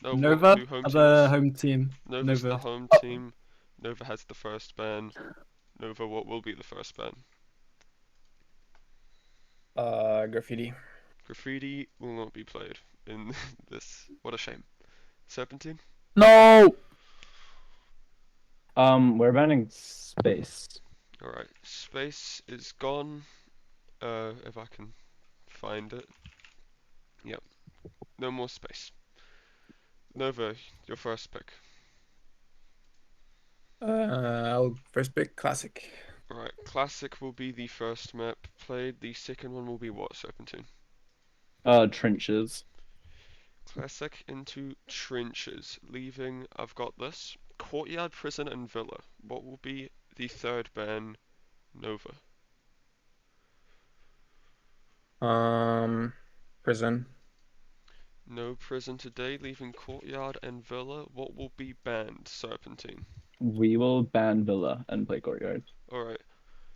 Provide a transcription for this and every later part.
No, what Nova do home are the teams? home team. Nova's the Nova. home team. Nova has the first ban. Nova, what will be the first ban? Graffiti. Graffiti will not be played in this. What a shame. Serpentine? No. We're banning space. Alright, space is gone. If I can find it. Yep, no more space. Nova, your first pick. I'll first pick classic. Alright, classic will be the first map played. The second one will be what, Serpentine? Trenches. Classic into trenches. Leaving, I've got this. Courtyard, prison, and villa. What will be the third ban, Nova? Prison. No prison today, leaving courtyard and villa. What will be banned, Serpentine? We will ban Villa and play Courtyard. Alright,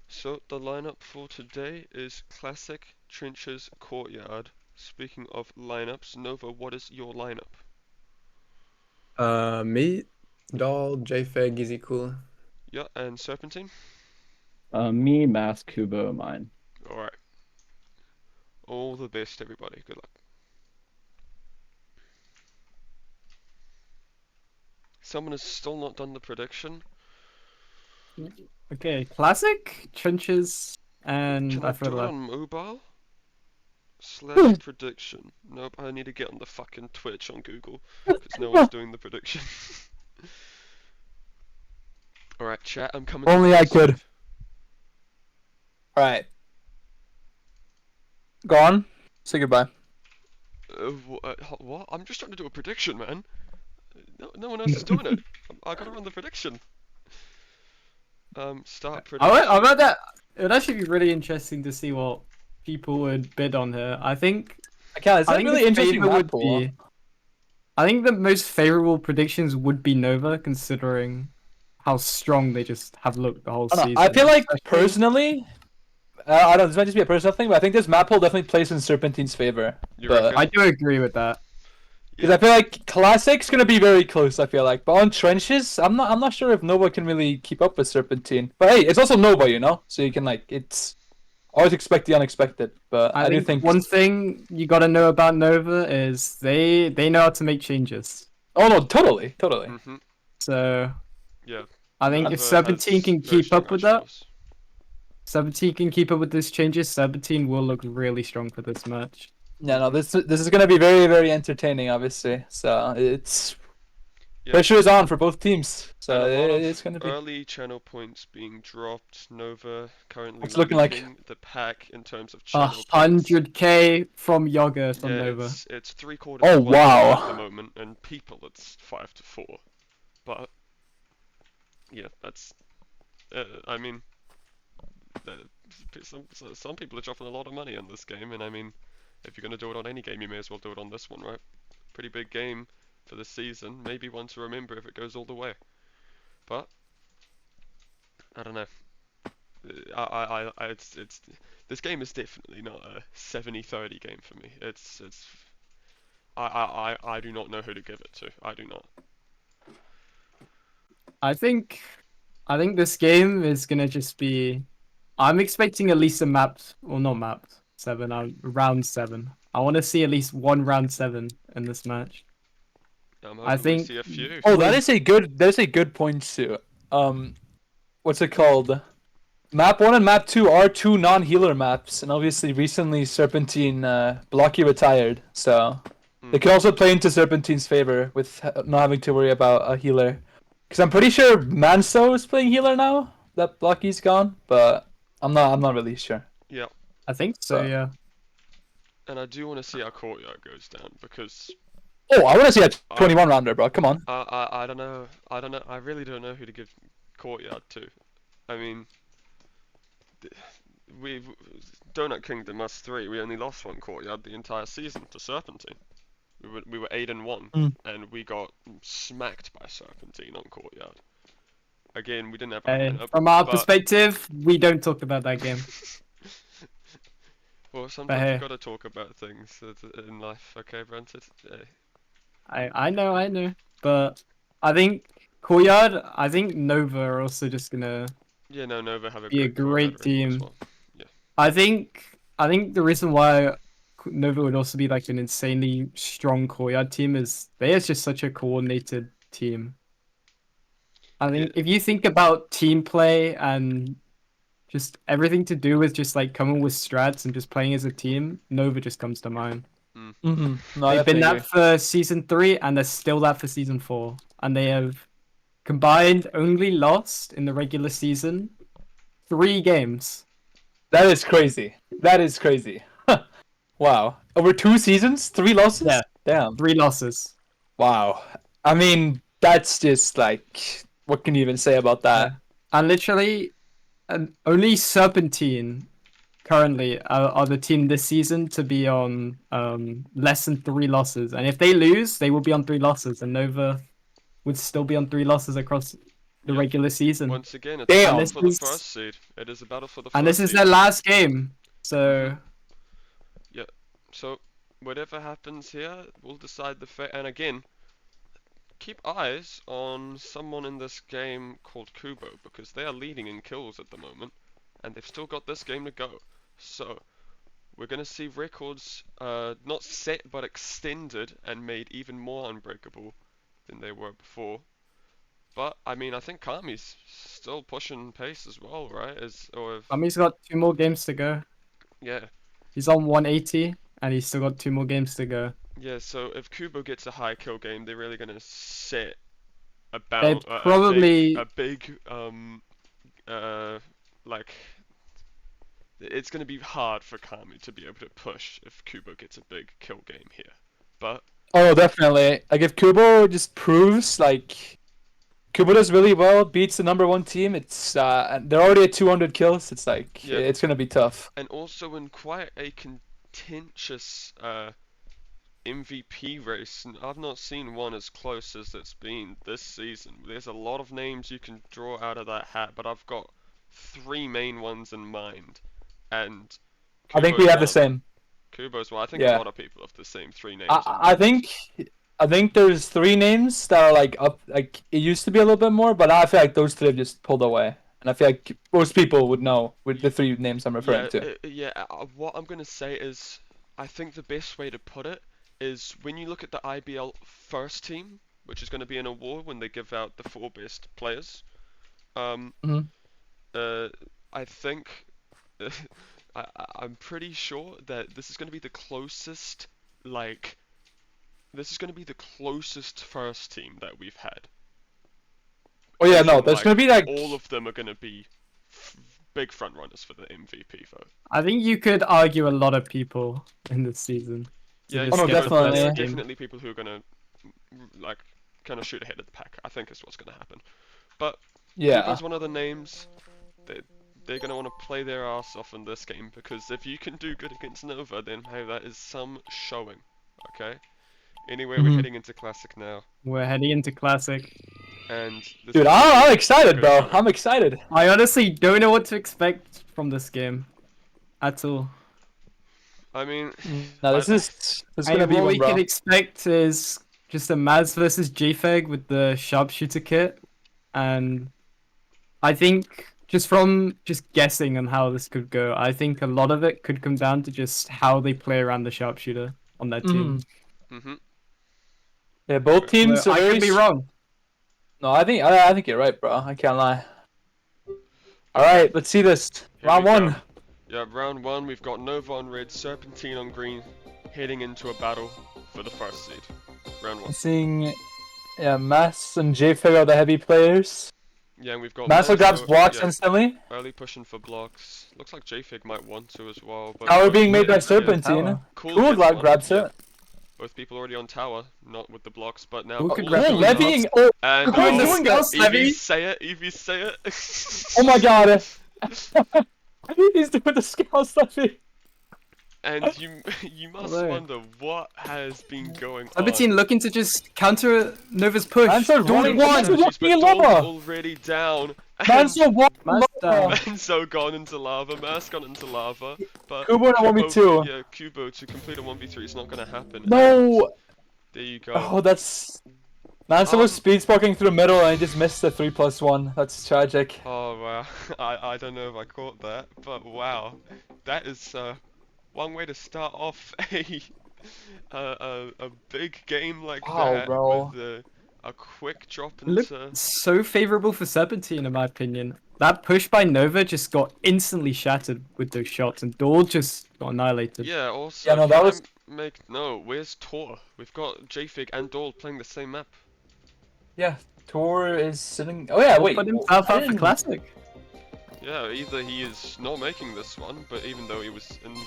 so the lineup for today is classic, trenches, courtyard. Speaking of lineups, Nova, what is your lineup? Me, Doll, JFeg, Easy Cool. Yeah, and Serpentine? Me, Mask, Kubo, mine. Alright. All the best, everybody. Good luck. Someone has still not done the prediction. Okay, classic, trenches, and Can I feel do it like on mobile? Slash prediction. Nope, I need to get on the fucking Twitch on Google. Because no one's doing the prediction. Alright, chat, I'm coming. Only I could. Steve. Alright. Go on. Say goodbye. What? I'm just trying to do a prediction, man. No one else is doing it. I gotta run the prediction. Start prediction. I bet that it would actually be really interesting to see what people would bid on here. I think Okay, it's I a think really the interesting favor map would pool. be. I think the most favorable predictions would be Nova, considering how strong they just have looked the whole I don't season. know. I feel like especially- personally, I don't. This might just be a personal thing, but I think this map pool definitely plays in Serpentine's favor. You But reckon? I do agree with that. because I feel like Classic's gonna be very close. I feel like, but on trenches, I'm not sure if Nova can really keep up with Serpentine. But hey, it's also Nova, you know, so you can like it's always expect the unexpected. But I do think one thing you got to know about Nova is they know how to make changes. Oh no, totally. Mm-hmm. So Yeah. I think Nova if Serpentine has can very keep up strong with that, arsenals. Serpentine can keep up with these changes, Serpentine will look really strong for this match. Yeah, no, this is gonna be very very entertaining, obviously. So it's Yeah. pressure is on for both teams. So And a lot it's of gonna be. early channel points being dropped. Nova currently It's looking like- leading the pack in terms of channel points. 100k from Yogurt on Yeah, Nova. it's 3/4 Oh, to 1 wow. at the moment, and people it's 5-4. But yeah, that's. I mean, some people are dropping a lot of money on this game, and I mean, if you're gonna do it on any game, you may as well do it on this one, right? Pretty big game for the season. Maybe one to remember if it goes all the way. But I don't know. It's this game is definitely not a 70-30 game for me. I do not know who to give it to. I do not. I think this game is gonna just be. I'm expecting at least a mapped, or not mapped, 7, round 7. I want to see at least one round 7 in this match. I'm I hoping we think- see a few. Oh, that is a good point too. What's it called? Map 1 and Map 2 are two non-healer maps, and obviously recently Serpentine Blocky retired, so it could also play into Serpentine's favor with not having to worry about a healer. Because I'm pretty sure Manso is playing healer now that Blocky's gone, but I'm not really sure. Yeah, I think so, yeah. and I do want to see how courtyard goes down because Oh, I want to see a 21 rounder, bro. Come on. I don't know. I really don't know who to give courtyard to. I mean, we Donut Kingdom us 3. We only lost one courtyard the entire season to Serpentine. We were 8-1, and we got smacked by Serpentine on courtyard. Again, we didn't have a lineup, From our but- perspective, we don't talk about that game. Well, sometimes hey. you gotta talk about things in life, okay, Brent? I know, but I think Courtyard. I think Nova are also just gonna Yeah, no, Nova have a be a great courtyard great record as team. well. I think the reason why Nova would also be like an insanely strong Courtyard team is they are just such a coordinated team. I think if you think about team play and just everything to do with just like coming with strats and just playing as a team, Nova just comes to mind. Mm-hmm. No, I They've been definitely that for season 3 and they're still that for season 4. And they have combined only lost in the regular season 3 games. That is crazy. That is crazy. Wow. Over 2 seasons, 3 losses? Yeah. Damn. 3 losses. Wow. I mean, that's just like, what can you even say about that? And literally, only Serpentine currently are the team this season to be on less than 3 losses. And if they lose, they will be on 3 losses. And Nova would still be on 3 losses across the Yep. regular season. Once again, it's Damn. a battle And for the this is- first seed. It is a battle for the And first this is seed. their last game. So So, whatever happens here will decide the fate. And again, keep eyes on someone in this game called Kubo, because they are leading in kills at the moment, and they've still got this game to go. So, we're going to see records not set but extended and made even more unbreakable than they were before. But I mean, I think Kami's still pushing pace as well, right? Kami's got 2 more games to go. Yeah, He's on 180 and he's still got 2 more games to go. yeah. So if Kubo gets a high kill game, they're really gonna set They'd probably a big like it's gonna be hard for Kami to be able to push if Kubo gets a big kill game here. But Oh, definitely. Like, if Kubo just proves, like, Kubo does really well, beats the #1 team, it's, they're already at 200 kills, it's like, Yeah. it's gonna be tough. and also in quite a contentious MVP race, and I've not seen one as close as it's been this season. There's a lot of names you can draw out of that hat, but I've got 3 main ones in mind, and I think we Kubo's have the one. same. Kubo's one. I think a Yeah. lot of people have the same 3 names. I think there's 3 names that are like up. Like, it used to be a little bit more, but I feel like those 3 have just pulled away. And I feel like most people would know with the 3 names I'm referring to. What I'm gonna say is, I think the best way to put it is when you look at the IBL first team, which is going to be an award when they give out the 4 best players. Mhm. I think I'm pretty sure that this is going to be the closest, this is going to be the closest first team that we've had. Oh yeah, no, And, there's gonna be like all of them are going to be big front runners for the MVP vote. I think you could argue a lot of people in this season. to Yeah, just Oh, no, get the definitely. first There's game. definitely people who are gonna kind of shoot ahead of the pack. I think is what's gonna happen. But yeah. Kubo's one of the names that they're gonna want to play their ass off in this game, because if you can do good against Nova, then hey, that is some showing. Okay. Anyway, we're Mhm. heading into Classic now, We're heading into Classic. and this Dude, is I'm excited, good bro. showing. I'm excited. I honestly don't know what to expect from this game at all. I mean, No, this is gonna be What one, we bro. can expect is just a Maz versus JFeg with the sharpshooter kit, and I think just from just guessing on how this could go, I think a lot of it could come down to just how they play around the sharpshooter on their team. mhm. Yeah, both teams Well, are I very could be wrong. No, I think you're right, bro. I can't lie. All right, let's see this. Here Round we go. 1. Yeah, round 1. We've got Nova on red, Serpentine on green, heading into a battle for the first seed. Round 1. I'm seeing, yeah, Mass and JFig are the heavy players. Yeah, and we've got Mass grabs Manzo, blocks yeah, instantly. early pushing for blocks. Looks like JFig might want to as well. But Tower both being made by people- yeah, Serpentine. tower. Cool Cool gets one, grabs yeah. it. Both people already on tower, not with the blocks, but now Who could Cool grab is the Cool going blocks? levying. up. Oh, And Cool doing doing Scouse it. Levy. Evie say it, Evie say it. Oh my god. He's doing the Scouse levy. And you must Hello. wonder what has been going on. Serpentine looking to just counter Nova's push. Manso's Dawn running one. Manso's But walking in Dawn's lava. already down. Man's so walking Man's lava. down. Manzo gone into lava, Mask gone into lava, but Kubo in a 1v2. Yeah, Kubo to complete a 1v3 is not gonna happen. No. There you go. Oh, that's. Manso was speed sparking through middle and he just missed the 3+1. That's tragic. Oh wow, I don't know if I caught that, but wow, that is one way to start off a big game like Wow, that bro. with a quick drop It looked into. so favorable for Serpentine, in my opinion. That push by Nova just got instantly shattered with those shots, and Dahl just got annihilated. Yeah, also, Yeah, no, that can I was- where's Tor? We've got JFig and Dahl playing the same map. Yeah, Tor is sitting. Oh yeah, wait. Put himself I out for didn't- Classic. Yeah, either he is not making this one, but even though he was in the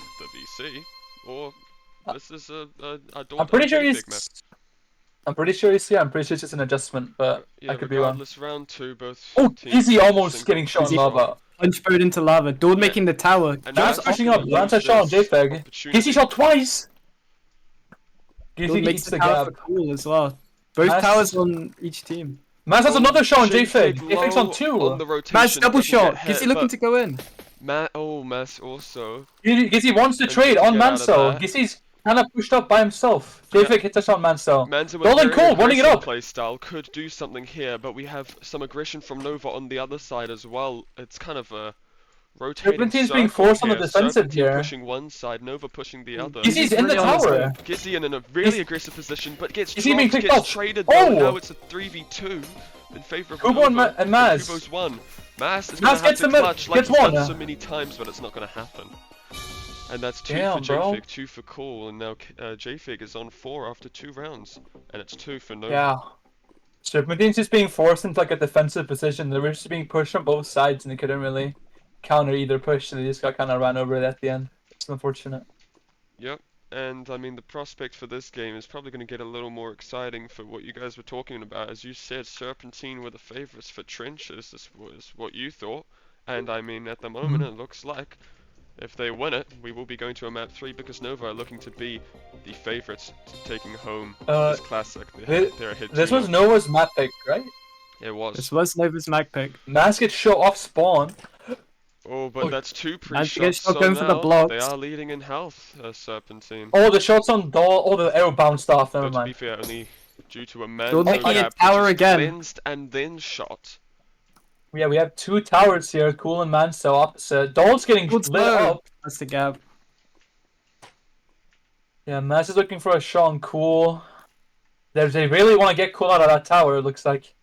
VC, or this is a Dahl I'm pretty sure JFig he's. map. I'm pretty sure he's. Yeah, I'm pretty sure it's just an adjustment, but Yeah, I could be wrong. regardless, round 2, both Oh, teams Easy playing almost single getting shot in Easy lava. Punch boat into lava. Dahl making the tower. And That's Maz pushing up. loses Lance shot on JFeg. opportunity. Easy shot twice. Dahl Easy makes eats the the tower for gap. cool as well. Both Maz- towers on each team. Maz has another shot on JFig JFeg. JFeg's on low 2. On the rotation, Maz double doesn't get shot. hit, Is he looking but to go in? Maz also. Gizzy wants to And trade just on get out of Manso. that. Gizzy's kind of pushed up by himself. JFeg hits us on Manso. Manzo with Golden very Cold running it aggressive up. play style could do something here, but we have some aggression from Nova on the other side as well. It's kind of a rotating Serpentine's being circle forced on the here. defensive Serpentine here. pushing one side, Nova pushing the other. Gizzy's in the really on his tower. own. Gizzy in a really He's- aggressive position, but gets Is he being dropped, picked gets off? traded Oh! though. Now it's a 3v2 in favor of Kubo and Nova. and Maz. Kubo's won. Maz is Maz gonna have gets to the mid- clutch like gets he's done one. so many times, but it's not gonna happen. And that's 2 Damn, for bro. JFig, 2 for Cool, and now JFig is on 4 after 2 rounds, and it's 2 for Nova. Yeah. Serpentine's just being forced into like a defensive position. They were just being pushed on both sides and they couldn't really counter either push, so they just got kind of ran over at the end. It's unfortunate. Yep, and I mean the prospect for this game is probably going to get a little more exciting for what you guys were talking about. As you said, Serpentine were the favourites for trenches. This was what you thought, and I mean at the moment it looks like if they win it, we will be going to a map 3 because Nova are looking to be the favourites taking home this classic. They're ahead This 2-0. was Noah's map pick, right? It was. This was Nova's mag pick. Maz gets shot off spawn. Oh, but Oh, that's 2 gets pre-shots, shot so going for the now blocks. they are leading in health, Serpentine. Oh, the shots on Dahl. Oh, the arrow bounced off. Never But to be mind. fair, only due to a Dahl man making a gap, tower which is again. cleansed and then shot. Yeah, we have 2 towers here. Cool and Manso opposite. Dahl's getting Good lit throw. up. That's the gap. Yeah, Maz is looking for a shot on Cool. They really want to get Cool out of that tower, it looks like.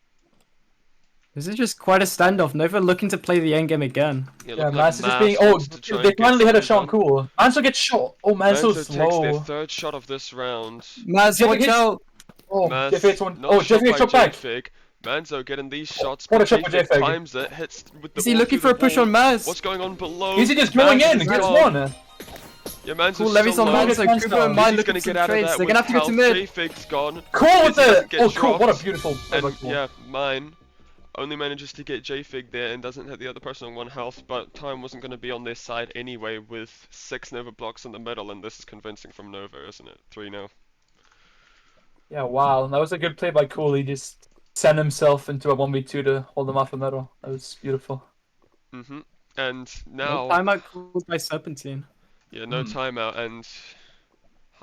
This is just quite a standoff. Nova looking to play the endgame again. Yeah, looking Maz is just being. Oh, wants to try they and get finally hit a something shot on done. Cool. Manso gets shot. Oh, Manso's Manzo takes their slow. 3rd shot of this round. Maz, Jeffy watch gets- out! Oh, Maz, Jeffy hits one. not Oh, shot Jeffy by gets shot back. JFig. Manzo getting these shots, What a but shot by JFig JFig. times it, hits with the Is he ball looking through for a the push wall. on Maz? What's going on below? Is he just going Maz in? is Gets low. one. Yeah, Manzo's Cool, Levy's still on low. Maz. Manzo. Manzo. Kubo and Gizzy's Mine gonna looking get for out of trades. that They're with gonna have to go to health. mid. JFig's gone. Cool with Gizzy doesn't the. get Oh, cool. What a dropped. beautiful. And yeah, Mine only manages to get JFig there and doesn't hit the other person on 1 health, but time wasn't going to be on their side anyway with 6 Nova blocks in the middle, and this is convincing from Nova, isn't it? 3-0. Yeah, wow. That was a good play by Cool. He just sent himself into a 1v2 to hold him off the middle. That was beautiful. And No now, timeout called by Serpentine. yeah, no timeout, and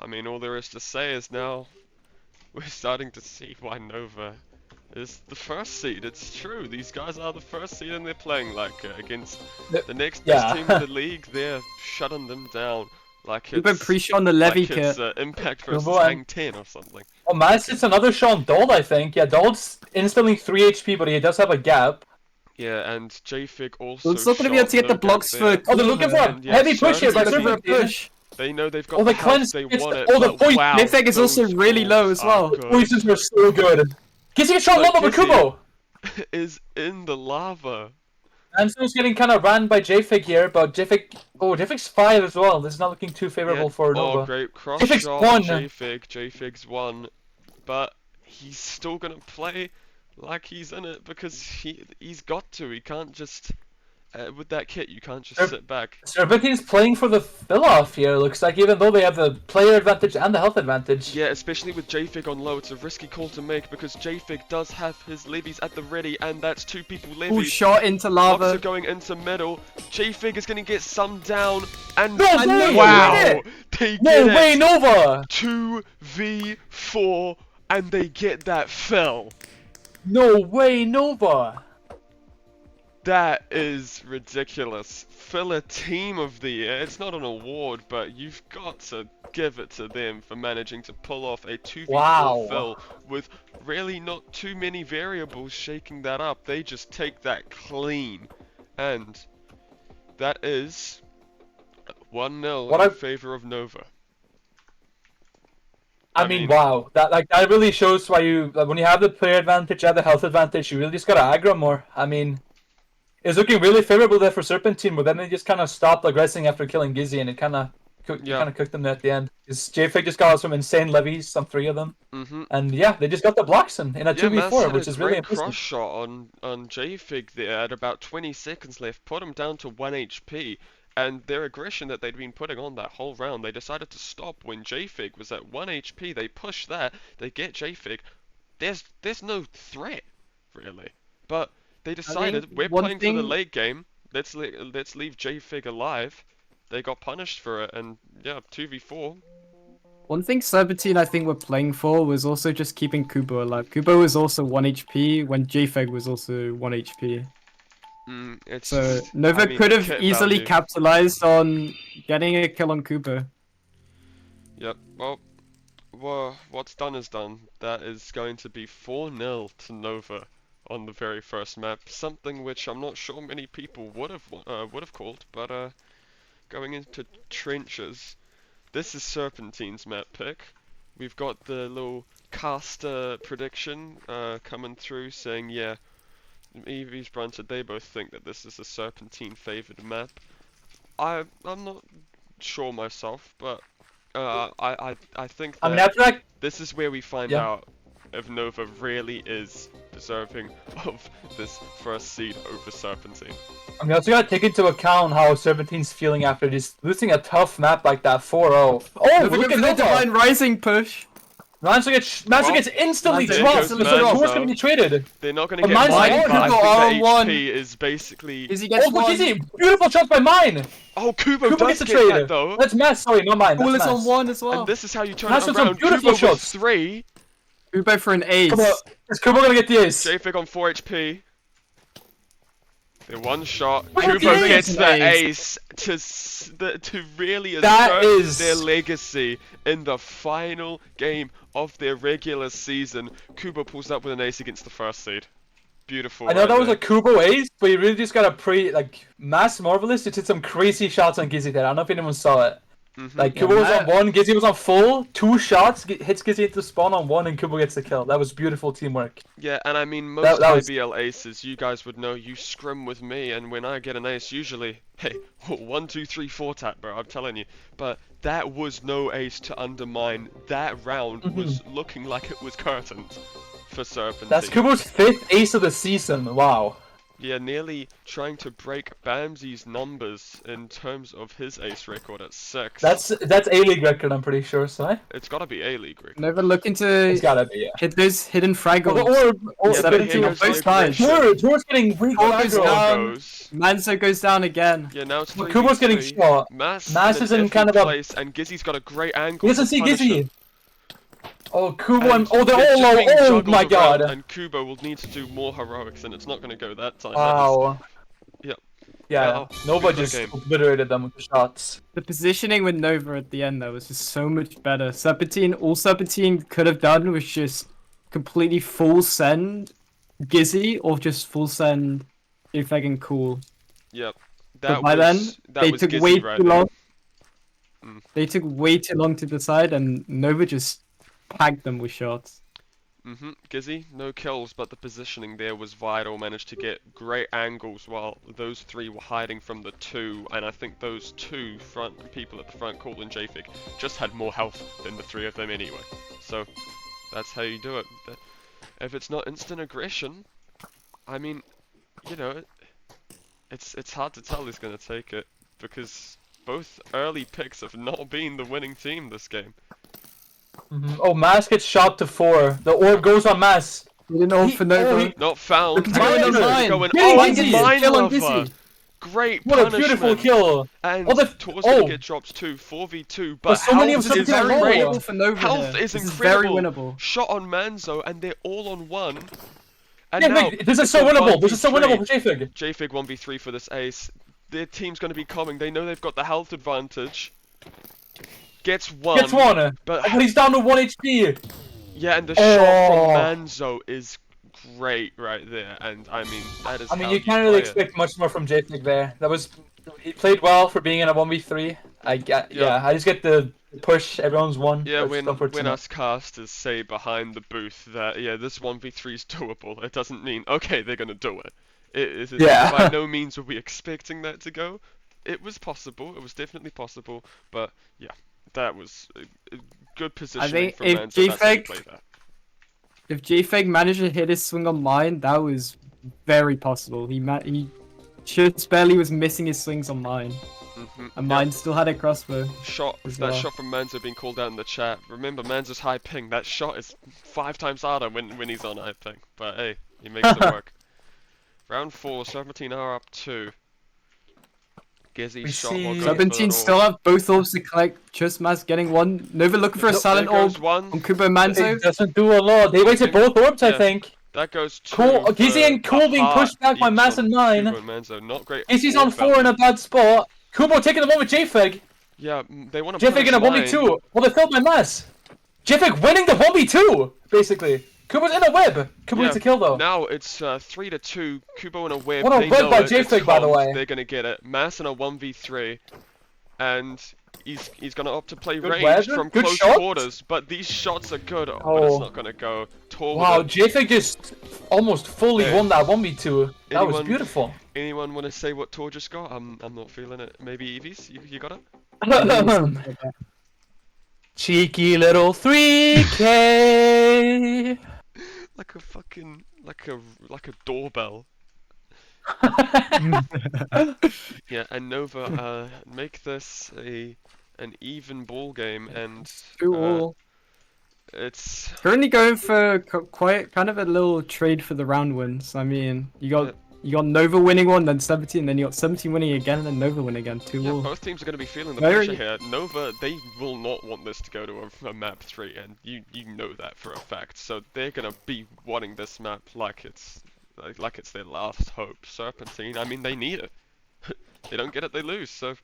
I mean, all there is to say is now we're starting to see why Nova is the first seed. It's true, these guys are the first seed and they're playing like it. Against the next best Yeah. team in the league, they're shutting them down like Kubo it's, pre-shot on the Levy like it's kit. Impact versus Kubo and- Hang 10 or something. Oh, Maz hits another shot on Dahl, I think. Yeah, Dahl's instantly 3 HP, but he does have a gap. Yeah, and JFig also It's not going to be able to get the blocks for. Oh, they're looking for a And, yeah, heavy push here by Serpentine- Looking for a push. They know they've got Oh, the the health, cleanse they gets want the- it, oh, the but point- wow, Nefeg is also those really low as balls are well. good. Poisons were so good. Gizzy gets shot But low by Gizzy- Kubo. Is in the lava. Ansel's getting kind of ran by JFig here, but JFig. Oh, JFig's 5 as well. This is not looking too favorable Yeah. for Oh, Nova. great cross JFig's shot won. JFig's won, but he's still gonna play like he's in it because he's got to. He can't just with that kit, you can't just Serp- sit back. Serpentine's playing for the fill-off here, looks like, even though they have the player advantage and the health advantage. Yeah, especially with Jfig on low, it's a risky call to make because Jfig does have his levies at the ready, and that's 2 people Full levies. shot into Locks are lava. going into middle. Jfig is going to get some down, and No way! wow, they No get way, it. Nova! 2v4, and they get that fill. No way, Nova! That is ridiculous. Filler Team of the Year. It's not an award, but you've got to give it to them for managing to pull off a 2v4 Wow. fill with really not too many variables shaking that up. They just take that clean. And that is 1-0 What in I- favor of Nova. I mean, wow. That really shows why you, like, when you have the player advantage and the health advantage, you really just gotta aggro more. I mean, it's looking really favorable there for Serpentine, but then they just kind of stopped aggressing after killing Gizzy, and it kind of cooked them there at the end. Because Jfig just got some insane levies, some 3 of them, and yeah, they just got the blocks in a Yeah, 2v4, Mass which hit a is really great cross impressive. shot on Jfig there at about 20 seconds left, put him down to 1 HP, and their aggression that they'd been putting on that whole round, they decided to stop when Jfig was at 1 HP. They push that, they get Jfig. There's no threat really, but they decided we're one playing for the thing- late game. Let's leave Jfig alive. They got punished for it, and yeah, 2v4. One thing Serpentine I think were playing for was also just keeping Kubo alive. Kubo was also 1 HP when JFeg was also 1 HP. It's So just, Nova I mean, could have kit easily value. capitalized on getting a kill on Kubo. Yep, well, what's done is done. That is going to be 4-0 to Nova on the very first map. Something which I'm not sure many people would have called, but going into trenches. This is Serpentine's map pick. We've got the little caster prediction coming through saying, yeah, Evie's Brunted, they both think that this is a Serpentine favoured map. I'm not sure myself, but I think that I mean, after that, this is where we find Yeah. out if Nova really is deserving of this first seed over Serpentine. I mean, also gotta take into account how Serpentine's feeling after just losing a tough map like that 4-0. Oh, Nova look goes at for the Divine Nova! Rising push. Manso gets instantly Manso dropped, goes so Manso. who's gonna be traded? They're not going But to get mine's mine, on but I Kubo think the R1. HP is basically... Izzy gets Oh, look, one. Izzy! Beautiful shots by mine! Oh, Kubo Kubo does gets a get trade. that though. That's Mass, sorry, not mine. Cool That's is on Mass. 1 as well. And this is how you turn That's it some around. beautiful Kubo with shots. 3. Kubo for an ace. Come on, is Kubo gonna get the ace? Jfig on 4 HP. They're one shot. Oh, Kubo the ace! gets the Ace. ace to really That assert is- their legacy in the final game of their regular season. Kubo pulls up with an ace against the first seed. Beautiful. I know right that was there. a Kubo ace, but you really just gotta Mass Marvelous just hit some crazy shots on Gizzy there. I don't know if anyone saw it. Like, Yeah, Kubo was on Matt- 1, Gizzy was on full, 2 shots, hits Gizzy into spawn on 1, and Kubo gets the kill. That was beautiful teamwork. Yeah, and I mean, most that was- IBL aces, you guys would know, you scrim with me, and when I get an ace, usually, hey, 1, 2, 3, 4 tap, bro, I'm telling you. But that was no ace to undermine. That round was looking like it was curtained for Serpentine. That's Kubo's 5th ace of the season, wow. Yeah, nearly trying to break Bamsy's numbers in terms of his ace record at 6. That's A-League record, I'm pretty sure, so It's gotta be A-League record. Nova looking it's to gotta be, yeah. hit those hidden frag Or, goals. or Yeah, Seven but two here on goes both the sides. aggression. Tor's getting weak Tor goes aggro. down. Goes. Manso goes down again. Yeah, now it's Well, 3v3. Kubo's getting shot. Mass Mass is in kind of a- place, and Gizzy's got a great angle. He doesn't to see punish him. Gizzy. Oh, Kubo and... And Oh, they're they're all just low. being Oh juggled my around, god. And Kubo will need to do more heroics, and it's not going to go that time. Wow. Yep. Yeah, Yeah, Nova good just game. obliterated them with the shots. The positioning with Nova at the end though was just so much better. All Serpentine could have done was just completely full send Gizzy or just full send Ifeg and Cool. Yep. But That by was, then, that they was took Gizzy way right too there. long. Mm. They took way too long to decide, and Nova just packed them with shots. Gizzy, no kills, but the positioning there was vital. Managed to get great angles while those 3 were hiding from the 2, and I think those 2 front people at the front, Cool and Jfig, just had more health than the 3 of them anyway. So that's how you do it. If it's not instant aggression, I mean, you know, it's hard to tell who's gonna take it because both early picks have not been the winning team this game. Oh, Mass gets shot to 4. The orb goes on Mass. We didn't know for Nova. Not found. Look at the Is going on it mine. going? Getting Oh, Gizzy. mine Kill on lover. Gizzy. Great What a punishment. beautiful kill. And Oh, the- Tor's oh. gonna get drops too. 4v2, but so many of health them is are Very low. great. winnable for Nova Health here. is This is very incredible. winnable. Shot on Manzo, and they're all on 1. And Yeah, now wait, this is it's so a winnable. This is so 1v3. winnable for JFig. JFig 1v3 for this ace. Their team's gonna be coming. They know they've got the health advantage. Gets 1. Gets 1. But But he's down to 1 HP. yeah, and the shot Oh. from Manzo is great right there. And I mean, that is. I mean, how you can't really play it. expect much more from JFig there. That was, he played well for being in a 1v3. Yeah, I just get the push. Everyone's 1. Yeah, That's when unfortunate. us casters say behind the booth that yeah, this 1v3 is doable, it doesn't mean okay they're gonna do it. It is Yeah. by no means were we expecting that to go. It was possible. It was definitely possible, but yeah, that was a good positioning think from if Manzo. That's how you GFeg play that. If JFeg managed to hit his swing on mine, that was very possible. He just barely was missing his swings on mine, and mine still had a crossbow. Shot, as that well. shot from Manzo being called out in the chat. Remember, Manzo's high ping. That shot is 5 times harder when he's on high ping. But hey, he makes it work. Round 4, Serpentine are up 2. Gizzy We shot see- while going for Serpentine that still orb. have both orbs to collect. Just Mass getting 1. Nova looking for a There silent goes orb 1. on Kubo Manzo. It doesn't do a lot. They wasted both orbs, I Yeah. think. That goes 2. Cool. for Gizzy and the Cool being heart pushed back by each Mass on and 9. Kubo and Manzo. Not great. Gizzy's orb on 4 value. in a bad spot. Kubo taking the one with JFig. Yeah, they want to JFig in a 1v2. Well, they filled by Mass. JFig winning the 1v2, basically. Kubo's in a web. Kubo Yeah, needs a kill, though. Now it's 3-2. Kubo in a web. What a They web know by it. It's JFig, by the comms. way. They're gonna get it. Mass in a 1v3, and he's gonna opt to play Good ranged web, from good close shot. quarters. But these shots are good. Oh, but it's Oh. not gonna go. Tor with Wow, it. JFig just almost fully Hey. won that 1v2. That was Anyone- beautiful. Anyone want to say what Tor just got? I'm not feeling it. Maybe Eevees, you got it? Cheeky little 3K. Like a fucking like a doorbell. Yeah, and Nova make this an even ball game, and 2-all. it's Currently going for quite kind of a little trade for the round wins. I mean, you got Nova winning one, then 17, then you got 17 winning again, and then Nova winning again. 2-all. yeah, both teams are going to be feeling the Very- pressure here. Nova, they will not want this to go to a map 3, and you know that for a fact. So they're going to be wanting this map like it's their last hope. Serpentine, I mean, they need it. They don't get it, they lose. So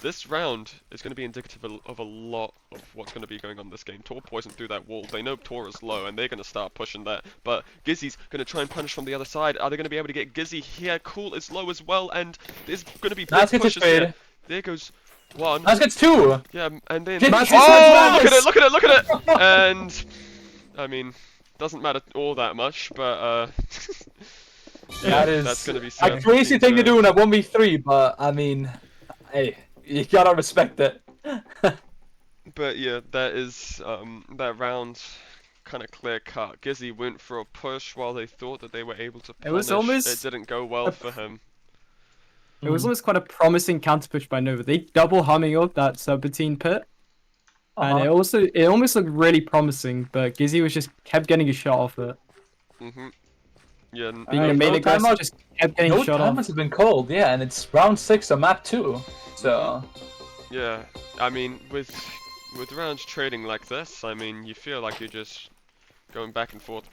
this round is going to be indicative of a lot of what's going to be going on this game. Tor poisoned through that wall. They know Tor is low, and they're going to start pushing that. But Gizzy's going to try and punish from the other side. Are they going to be able to get Gizzy here? Cool is low as well, and there's going to be big Mass gets a pushes here. trade. There goes 1. Mass gets 2. Yeah, and then Mass oh, gets Mass! look at it! And I mean, doesn't matter all that much, but yeah, That is that's going to be a crazy thing to do in a 1v3, but I mean, hey, you gotta respect it. But yeah, that is that round kind of clear cut. Gizzy went for a push while they thought that they were able to punish. It was almost It didn't go well for him. It was almost quite a promising counter push by Nova. They double humming up that Serpentine pit, and it almost looked really promising. But Gizzy was just kept getting a shot off it. Yeah, Being the main no aggressor, timeout- just kept getting No shot off. timeouts have been called, yeah, and it's round 6 of map 2. So yeah. I mean, with rounds trading like this, I mean, you feel like you're just going back and forth,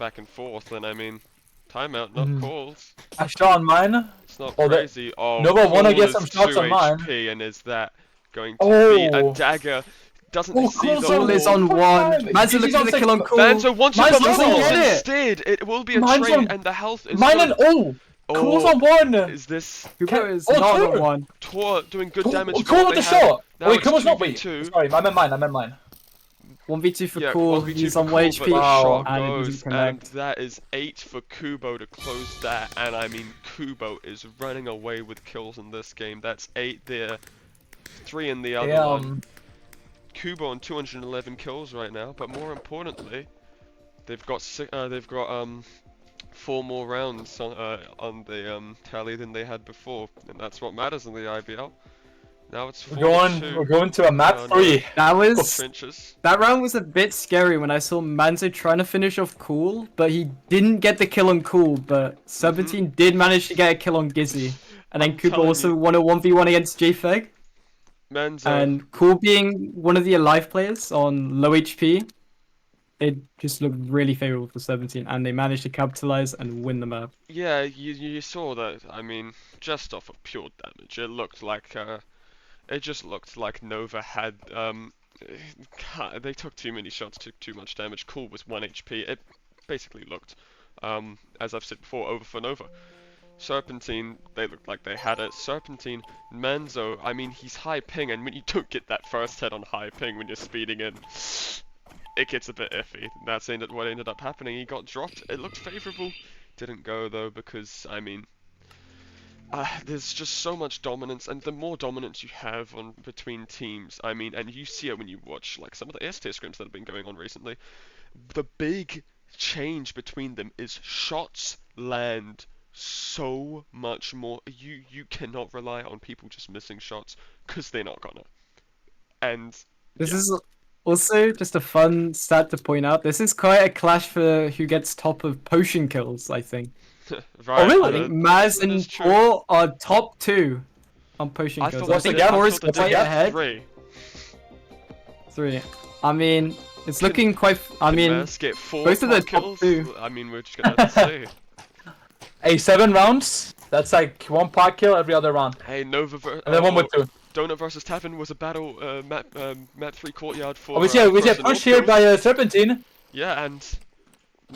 and I mean, timeout not called. I shot on mine. It's not Oh, that- crazy. Oh, Nova wanna Cole get is some shots 2 on mine. HP, and is that going to be a Oh. dagger? Doesn't Oh, see Cole's the Cole is wall. on 1. Man's He's looking on for the 6, kill on but Cole. Vanzo wants to Mine's put doesn't balls get it. instead. It will be a Mine's trade, on- and the health is Mine good. and Cole's on 1. Is this Kubo is Oh, not Tor! on 1. Tor doing good Cool, damage? with Cool what with the they have? shot. Now Wait, it's Cole's not. Wait, 2v2. sorry, I meant mine. 1v2 for Yeah, Cool. 1v2 He's for on Cool, 1 but HP. the Wow. shot And it goes, doesn't and connect. that is 8 for Kubo to close that. And I mean, Kubo is running away with kills in this game. That's 8 there, 3 in the other one. Kubo on 211 kills right now, but more importantly, they've got 4 more rounds on the tally than they had before, and that's what matters in the IBL. Now it's 4-2. We're going to a map Oh, no. 3. Trenches. That round was a bit scary when I saw Manzo trying to finish off Cool, but he didn't get the kill on Cool, but Serpentine did manage to get a kill on Gizzy. And then I'm Cooper telling also you. won a 1v1 against JFeg. Manzo. And Cool being one of the alive players on low HP, it just looked really favorable for 17, and they managed to capitalize and win the map. Yeah, you saw that. I mean, just off of pure damage, it looked like it just looked like Nova had they took too many shots, took too much damage. Cool was 1 HP. It basically looked, as I've said before, over for Nova. Serpentine, they looked like they had it. Serpentine, Manzo, I mean, he's high ping, and when you don't get that first hit on high ping when you're speeding in, it gets a bit iffy. That's what ended up happening. He got dropped. It looked favorable. Didn't go though because, I mean, there's just so much dominance, and the more dominance you have on between teams, I mean, and you see it when you watch like some of the S-tier scrims that have been going on recently, the big change between them is shots land so much more. You cannot rely on people just missing shots, because they're not gonna. And This yeah. is also just a fun stat to point out. This is quite a clash for who gets top of potion kills, I think. Right, really? I think Maz that is and true. Paul are top 2 on potion I kills. thought I think they did- Paul I is thought they did quite get ahead. 3. 3. I mean, it's looking quite. I mean, Maz get 4 both of the pot top kills. 2. I mean, we're just gonna have to see. Hey, 7 rounds. That's like 1 pot kill every other round. Hey, Nova And then 1 with 2. Donut versus Tavern was a battle map 3 courtyard for. Oh, we see a first and push all here kills. by Serpentine. Yeah, and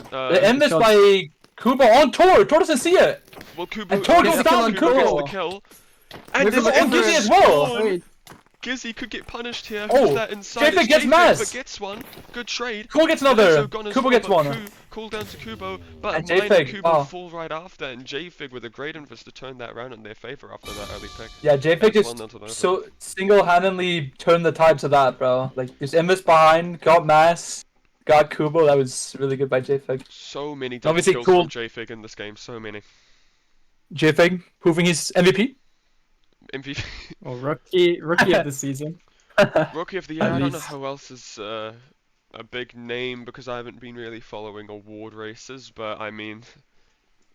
The end is shots. by Kuba on Tor. Tor doesn't see it. well, Kubo and Tor gets goes the down, kill, Kubo gets Kubo. the kill. And Look there's at the Ember Gizzy as well. spawn. Wait, Gizzy could get punished here. Oh, Who's that inside? Jafek It's gets Jafek, Maz. but gets one. Good trade. Kuba gets But another. also gone as Kuba well, gets but one. Cool down to Kubo, but And mine and Jafek, Kubo wow. fall right after, and Jfig with a great invis to turn that round in their favor after that early pick. Yeah, JFig That's one just down to so single-handedly turned the tides of that, bro. Like, just Invis behind, got Mass, got Kubo. That was really good by JFig. So many double Obviously, kills Cool. from Jfig in this game, so many. JFig proving his MVP. MVP. well, rookie of the season. Rookie of the Year, I At don't know least. who else is a big name because I haven't been really following award races, but I mean,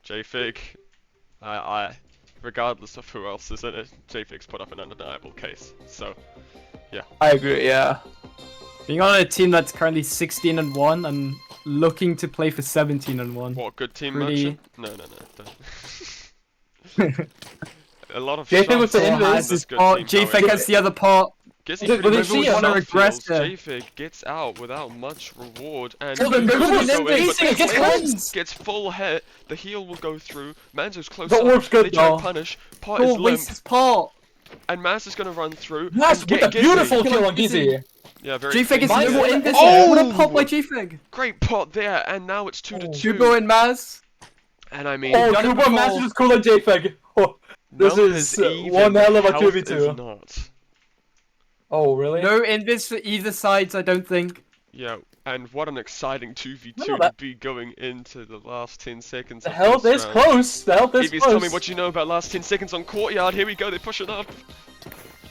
Jfig, I regardless of who else is in it, Jfig's put up an undeniable case. So, I agree. Yeah. Being on a team that's currently 16-1 and looking to play for 17-1. what, good team Pretty- merchant? No. A lot of Jfig shots with the on invis. this Has his good part. team, JFeg however. has the other part. Gizzy Look, pretty they much see always it. Wanna regress outfields. there. Jfig gets out without much reward, and Oh, but Kubo's Kubo's gonna in go in, there, but he gets Kubo cleansed. gets full hit. The heal will go through. Manzo's close That up. works good, They try though. and punish. Pot Paul is limp, wastes his part. and Maz is gonna run through. Mass and with get a beautiful Gizzy. kill on Gizzy. Yeah, very JFeg is clean. no more in this. Oh! What a pot by JFeg. Great pot there, and now it's 2-2. Kubo and Maz. And I mean, Oh, Got it Kuba before. Mass is cool on JFeg. Oh, this numbers is even, one hell of a health 2v2. is not. Oh, really? No invis for either sides, I don't think. Yeah, and what an exciting 2v2 No, to that- be going into the last 10 seconds. The of health this is round. close. The health is Evie's, close. tell me what you know about last 10 seconds on courtyard. Here we go, they're pushing up.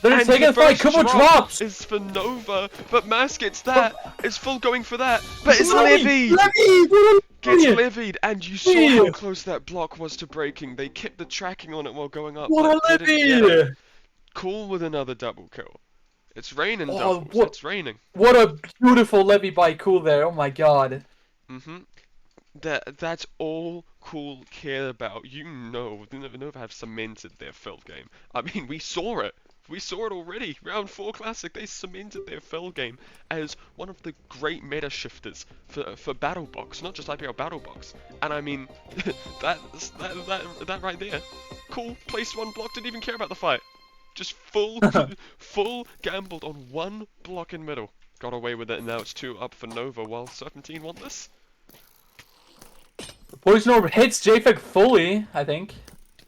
They're And taking the a fight. first Kubo drop drops. is for Nova, but Mass gets that. Is full going for that, but it's Levy! levied. Gets Levy! levied, and you saw Levy! how close that block was to breaking. They kept the tracking on it while going up. What a but didn't get it. Levy! Cool with another double kill. It's raining Oh, doubles. what- It's raining. What a beautiful Levy by Cool there. Oh my god. That's all Cool care about. You know, Nova have cemented their fill game. I mean, we saw it. We saw it already. Round 4 Classic, they cemented their fill game as one of the great meta shifters for Battle Box, not just IPL Battle Box. And I mean, that right there. Cool, placed one block, didn't even care about the fight. Just full gambled on one block in middle. Got away with it, and now it's 2 up for Nova while Serpentine want this. Poison Orb hits JFeg fully, I think.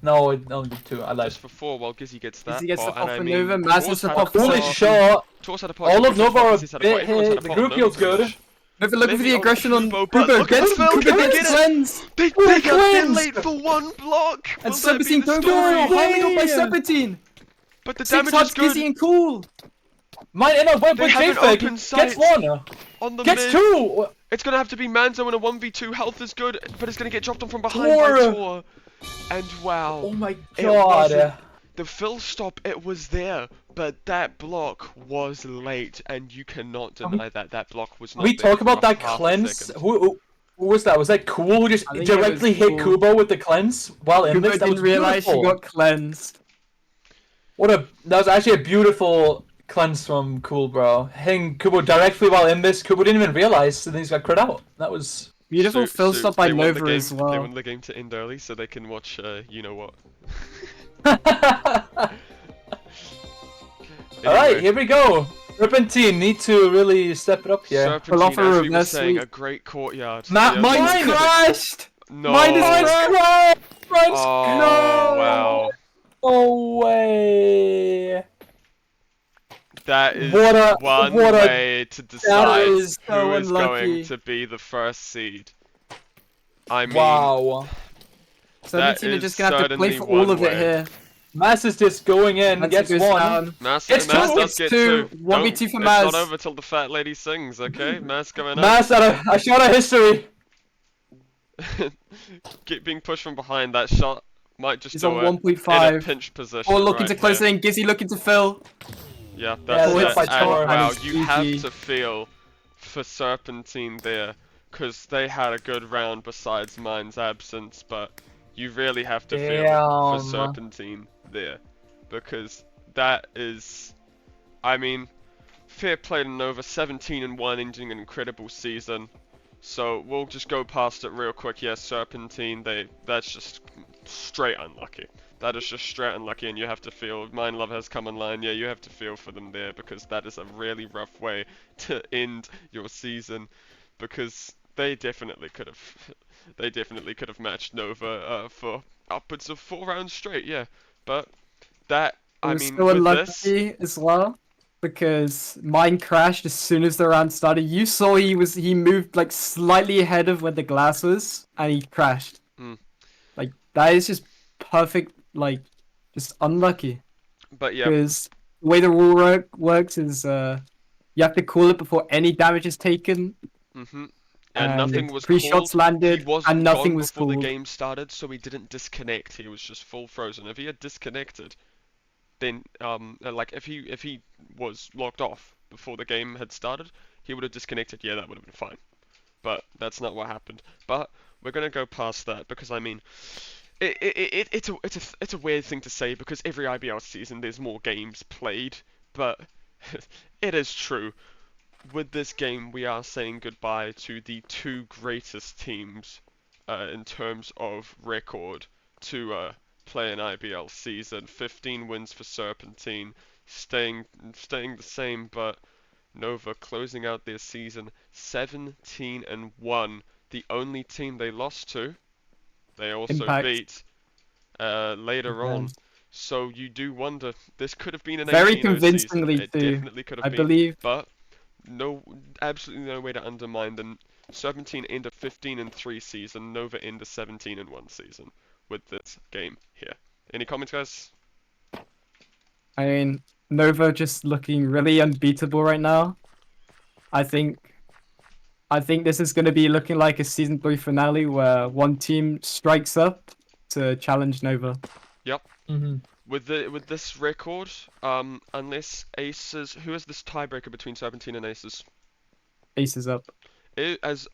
No, it only did 2. I lied. Just for 4 while Gizzy gets that Gizzy gets the pot, and pot I for mean, Nova, Maz Tor's gets the had pot a for Holy pot, Serpentine. shot. Tor's had a pot, All of Gizzy's had a Nova pot, are a Gizzy's had a pot, bit everyone's had hit. a The pot, group Nova's feels pretty good. much- Look for Maybe the aggression on Kubo, but Kubo. look at Gets Phil, Kubo can he gets get it? cleansed. They got cleansed! delayed for one block! And Will that be Serpentine the don't story? go. Harmony got by way! Serpentine. But the 6 damage is hearts, good. Gizzy and Cool. Mine, no, but They have an JFeg open gets sight. one. On the Gets mid. two. It's gonna have to be Manzo in a 1v2. Health is good, but it's gonna get dropped on from behind Tor. by Tor. And wow. Oh my It wasn't- god. The fill stop, it was there, but that block was late, and you cannot deny that. That block was not We there talk for about a that half a cleanse. second. Who was that? Was that Cool who just I think it was directly hit Cool. Kubo with the cleanse while in Kubo this? That didn't was realize she beautiful. got cleansed. That was actually a beautiful cleanse from Cool, bro. Hitting Kubo directly while in this. Kubo didn't even realize, and then he's got crit out. That was Beautiful fill stop by they won the Nova game, as They well. won the game to end early, so they can watch, you know what. Alright, here we go. Serpentine need to really step it up here. Serpentine, Pull off a as we were reverse saying, sweep. a great courtyard. Matt, The mine only- Mine- crashed! No. Mine is Run! Run! Oh, No! wow. No way! That is what one a- way to decide is so who is unlucky. going to be the first seed. I mean, Wow. Serpentine are is just gonna have to play certainly for all one of it way. here. Mass is just going in, Maz gets goes one. down. Maz It's does two, it's get two. two. 1v2 for It's not Maz. over till the fat lady sings, okay? Maz going up. Mass at a shot of history. Keep being pushed from behind. That shot might just He's do on it in a 1.5. pinch position. Or looking to right close here. in. Gizzy looking to fill. Yeah, that's hit it. by And Tor. wow, And it's you have GG. to feel for Serpentine there, because they had a good round besides mine's absence, but you really have to feel for Damn. Serpentine there, because that is, I mean, fair play to Nova, 17-1, ending an incredible season. So we'll just go past it real quick. Yes, Serpentine, that's just straight unlucky. That is just straight unlucky, and you have to feel. Mind Love has come online. Yeah, you have to feel for them there, because that is a really rough way to end your season, because they definitely could have matched Nova for upwards of 4 rounds straight. Yeah, but that, It I was mean, so with unlucky this, as well because mine crashed as soon as the round started. You saw he moved like slightly ahead of where the glass was, and he crashed. Mm. Like that is just perfect. Like just unlucky but yeah, because the way the rule works is you have to call it before any damage is taken. and And nothing was pre-shots called. landed, He was and nothing gone was before the called. game started, so he didn't disconnect. He was just full frozen. If he had disconnected, then like if he was locked off before the game had started, he would have disconnected. Yeah, that would have been fine. But that's not what happened. But we're gonna go past that, because I mean, it's a weird thing to say, because every IBL season there's more games played, but it is true. With this game, we are saying goodbye to the 2 greatest teams in terms of record to play an IBL season. 15 wins for Serpentine, staying the same, but Nova closing out their season 17-1. The only team they lost to, they also Impact. beat later on. So you do wonder, this could have been an Very 18-0 convincingly season. It too, definitely could have I been. believe. But absolutely no way to undermine them. Serpentine end a 15-3 season, Nova end a 17-1 season with this game here. Any comments, guys? I mean, Nova just looking really unbeatable right now. I think this is going to be looking like a season 3 finale where one team strikes up to challenge Nova. Mm-hmm. With this record, unless Aces, who is this tiebreaker between Serpentine and Aces? Aces up.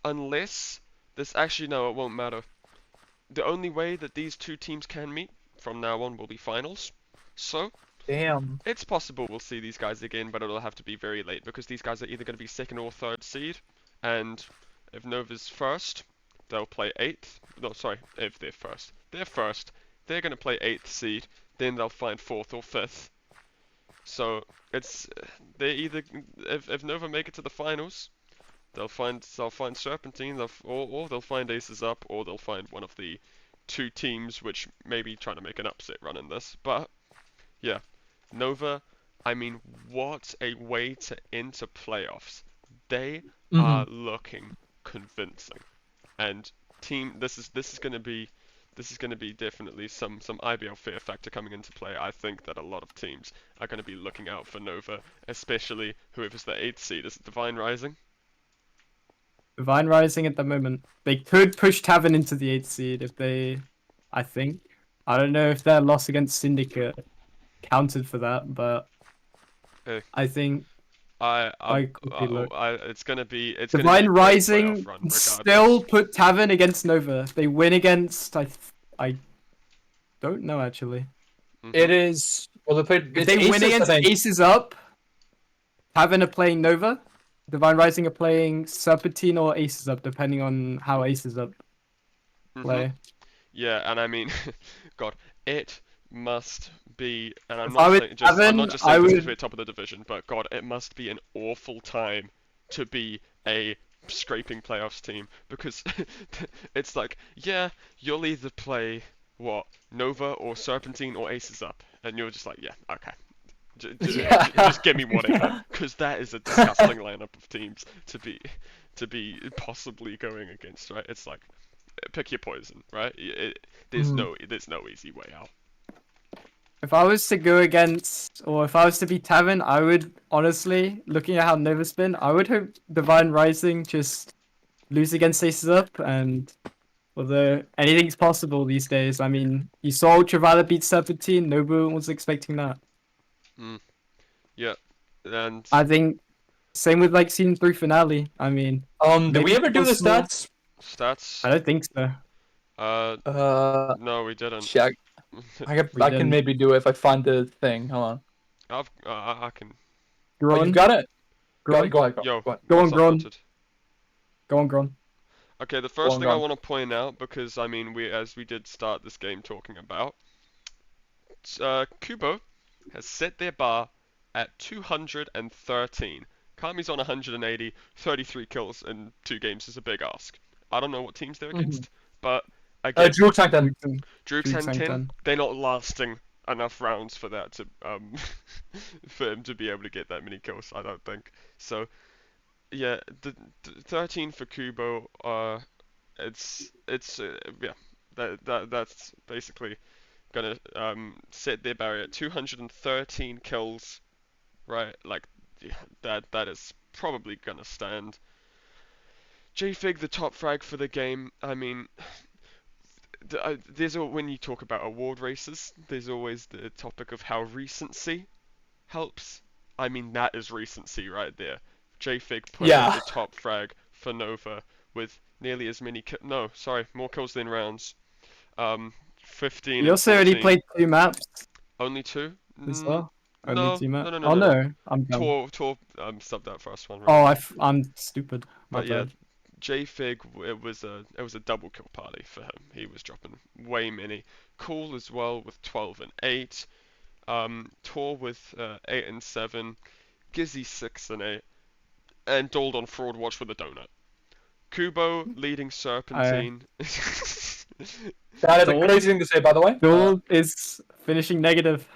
Unless this, actually no, it won't matter. The only way that these 2 teams can meet from now on will be finals. So Damn. it's possible we'll see these guys again, but it'll have to be very late, because these guys are either going to be 2nd or 3rd seed, and if Nova's first, they'll play 8th. No, sorry, if they're first. They're going to play 8th seed, then they'll find 4th or 5th. So it's they either, if Nova make it to the finals, they'll find Serpentine, or they'll find Aces Up, or they'll find one of the 2 teams which may be trying to make an upset run in this. But yeah, Nova, I mean, what a way to enter playoffs. They Mhm. are looking convincing, and this is gonna be definitely some IBL fear factor coming into play. I think that a lot of teams are going to be looking out for Nova, especially whoever's the 8th seed. Is it Divine Rising? Divine Rising at the moment. They could push Tavern into the 8th seed if they, I think. I don't know if their loss against Syndicate counted for that, but Eh. I think I quickly look. it's gonna be a Divine great Rising playoff run can regardless. still put Tavern against Nova. If they win against, I don't know actually. Mhm. It is. Well, they played. If It's they win Aces, I against think. Aces Up, Tavern are playing Nova. Divine Rising are playing Serpentine or Aces Up, depending on how Aces Up Mhm. play. Yeah, and I mean, God, it must be, and I'm If I not was saying just I'm Tavern, not just I saying this because would. we're top of the division, but God, it must be an awful time to be a scraping playoffs team because it's like, yeah, you'll either play what Nova or Serpentine or Aces Up, and you're just like, yeah, okay. Yeah. Just give me whatever, because that is a disgusting lineup of teams to be possibly going against, right? It's like pick your poison, right? There's no easy way out. If I was to go against, or if I was to be Tavern, I would honestly, looking at how Nova's been, I would hope Divine Rising just lose against Aces Up, and although anything's possible these days, I mean, you saw Ultraviolet beat Serpentine, nobody was expecting that. Yeah, and I think same with like Season 3 finale. I mean, Did maybe we ever it do the was small. stats? stats. I don't think so. No, we didn't. Check. We I can didn't. maybe do it if I find the thing. Hold on. I can. Oh, you Gron, got it. Gron, Go ahead. Yo, Go ahead. Go what's on, up, Gron. Noted? Go on, Gron. Okay, the first on, thing I Gron. want to point out, because I mean, as we did start this game talking about, Kubo has set their bar at 213. Kami's on 180, 33 kills in 2 games is a big ask. I don't know what teams they're against, but again, Drew Tank then. Drukes and Tank 10, then. they're not lasting enough rounds for that to for him to be able to get that many kills. I don't think so. Yeah, the 13 for Kubo. It's yeah, that's basically gonna set their barrier at 213 kills, right? Like, yeah, that is probably gonna stand. JFig the top frag for the game. I mean, when you talk about award races, there's always the topic of how recency helps. I mean, that is recency right there. JFig putting out Yeah. the top frag for Nova with nearly as many more kills than rounds. 15 You and also already 14. played 2 maps Only 2? as well. Only No, 2 maps. no. Oh no, I'm dumb. Tor subbed that first one. Oh, Right? I'm stupid. My But yeah, bad. JFig, it was a double kill party for him. He was dropping way many. Cool as well with 12 and 8. Tor with 8 and 7. Gizzy 6 and 8. And Dold on Fraud Watch with a donut. Kubo leading Serpentine. That is a Dole? crazy thing to say, by the way. Gold is finishing negative.